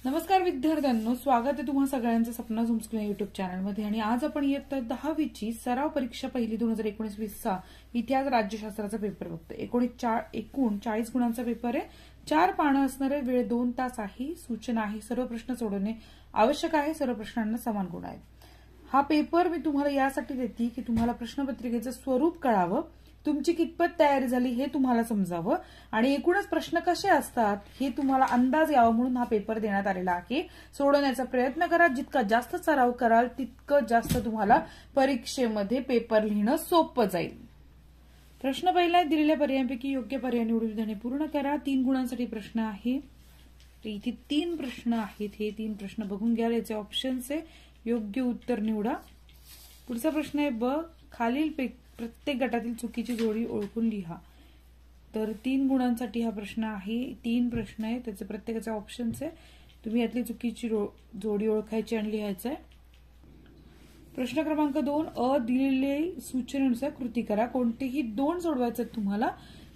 नमस्कार विद्यार्थ्यांनो, स्वागत आहे तुम्हा सगळ्यांचं सपना झूम स्कूल युट्यूब चॅनलमध्ये। आणि आज आपण इयत्ता 10वीची सराव परीक्षा पहिली 2019-20 चा इतिहास राज्यशास्त्राचा पेपर बघतोय। एकूण 40 गुणांचा पेपर आहे। 4 पानं असणार आहे। वेळ 2 तास आहे। सूचना आहे सर्व प्रश्न सोडवणे आवश्यक आहे। सर्व प्रश्नांना समान गुण आहेत। हा पेपर मी तुम्हाला यासाठी देते की तुम्हाला प्रश्नपत्रिकेचं स्वरूप कळावं, तुमची कितपत तयारी झाली हे तुम्हाला समजावं आणि एकूणच प्रश्न कसे असतात हे तुम्हाला अंदाज यावा म्हणून हा पेपर देण्यात आलेला आहे। सोडवण्याचा प्रयत्न करा। जितका जास्त सराव कराल तितकं जास्त तुम्हाला परीक्षेमध्ये पेपर लिहिणं सोपं जाईल। प्रश्न पहिला, दिलेल्या पर्यायांपैकी योग्य पर्याय निवडून विधाने पूर्ण करा। 3 गुणांसाठी प्रश्न आहे। इथे 3 प्रश्न आहेत। हे 3 प्रश्न बघून घ्या। याचे ऑप्शन्स आहे, योग्य उत्तर निवडा। पुढचा प्रश्न आहे ब, खालील प्रत्येक गटातील चुकीची जोडी ओळखून लिहा। तर 3 गुणांसाठी हा प्रश्न आहे। 3 प्रश्न आहे, त्याचे प्रत्येकाचे ऑप्शन्स आहे। तुम्ही यातली चुकीची जोडी ओळखायची आणि लिहायचं आहे। प्रश्न क्रमांक 2, अ, दिलेले सूचनेनुसार कृती करा। कोणतेही 2 सोडवायचे तुम्हाला।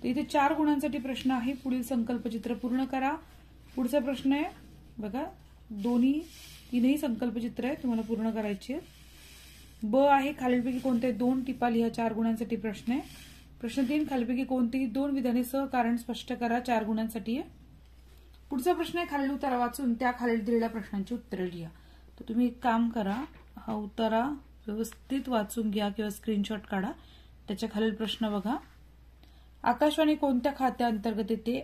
तर इथे 4 गुणांसाठी प्रश्न आहे। पुढील संकल्पचित्र पूर्ण करा। पुढचा प्रश्न आहे बघा, तीनही संकल्पचित्र आहे, तुम्हाला पूर्ण करायची आहे। ब आहे, खालीलपैकी कोणते 2 टिपा लिहा। 4 गुणांसाठी प्रश्न आहे। प्रश्न 3, खालीलपैकी कोणतेही 2 विधाने सहकारण स्पष्ट करा। 4 गुणांसाठी आहे। पुढचा प्रश्न आहे, खालील उत्तर वाचून त्या खालील दिलेल्या प्रश्नांची उत्तरे लिहा। तर तुम्ही एक काम करा, हा उत्तरा व्यवस्थित वाचून घ्या किंवा स्क्रीनशॉट काढा। त्याच्या खालील प्रश्न बघा। आकाशवाणी कोणत्या खात्याअंतर्गत येते?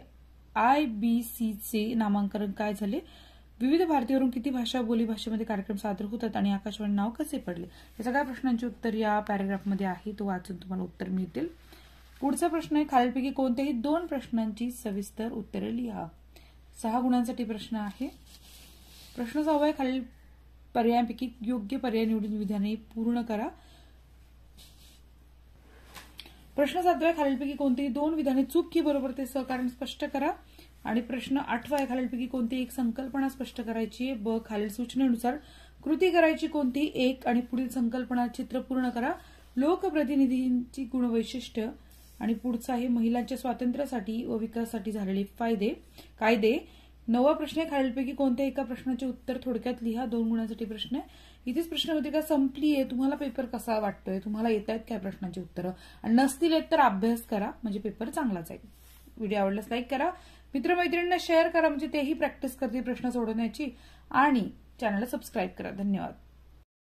IBC चे नामांकन काय झाले? विविध भारतीवरून किती भाषा बोलीभाषेमध्ये कार्यक्रम सादर होतात आणि आकाशवाणी नाव कसे पडले? या सगळ्या प्रश्नांची उत्तर या पॅराग्राफमध्ये आहे, तो वाचून तुम्हाला उत्तर मिळतील। पुढचा प्रश्न आहे, खालीलपैकी कोणत्याही 2 प्रश्नांची सविस्तर उत्तरे लिहा। 6 गुणांसाठी प्रश्न आहे। प्रश्न 6 आहे, खालील पर्यायांपैकी योग्य पर्याय निवडून विधाने पूर्ण करा। प्रश्न 7 आहे, खालीलपैकी कोणतेही 2 विधाने चूक की बरोबर ते सहकारण स्पष्ट करा। आणि प्रश्न 8 आहे, खालीलपैकी कोणती एक संकल्पना स्पष्ट करायची आहे। ब, खालील सूचनेनुसार कृती करायची कोणती एक आणि पुढील संकल्पना चित्र पूर्ण करा। लोकप्रतिनिधींची गुणवैशिष्ट्य आणि पुढचा आहे महिलांच्या स्वातंत्र्यासाठी व विकासासाठी झालेले कायदे। 9वा प्रश्न आहे, खालीलपैकी कोणत्या एका प्रश्नाचे उत्तर थोडक्यात लिहा। 2 गुणांसाठी प्रश्न आहे। इथेच प्रश्नपत्रिका संपली आहे। तुम्हाला पेपर कसा वाटतोय? तुम्हाला येत आहेत काय प्रश्नांची उत्तरं? आणि नसतील तर अभ्यास करा, म्हणजे पेपर चांगला जाईल। व्हिडिओ आवडल्यास लाईक करा, मित्रमैत्रिणींना शेअर करा, म्हणजे तेही प्रॅक्टिस करतील प्रश्न सोडवण्याची, आणि चॅनलला सबस्क्राईब करा। धन्यवाद।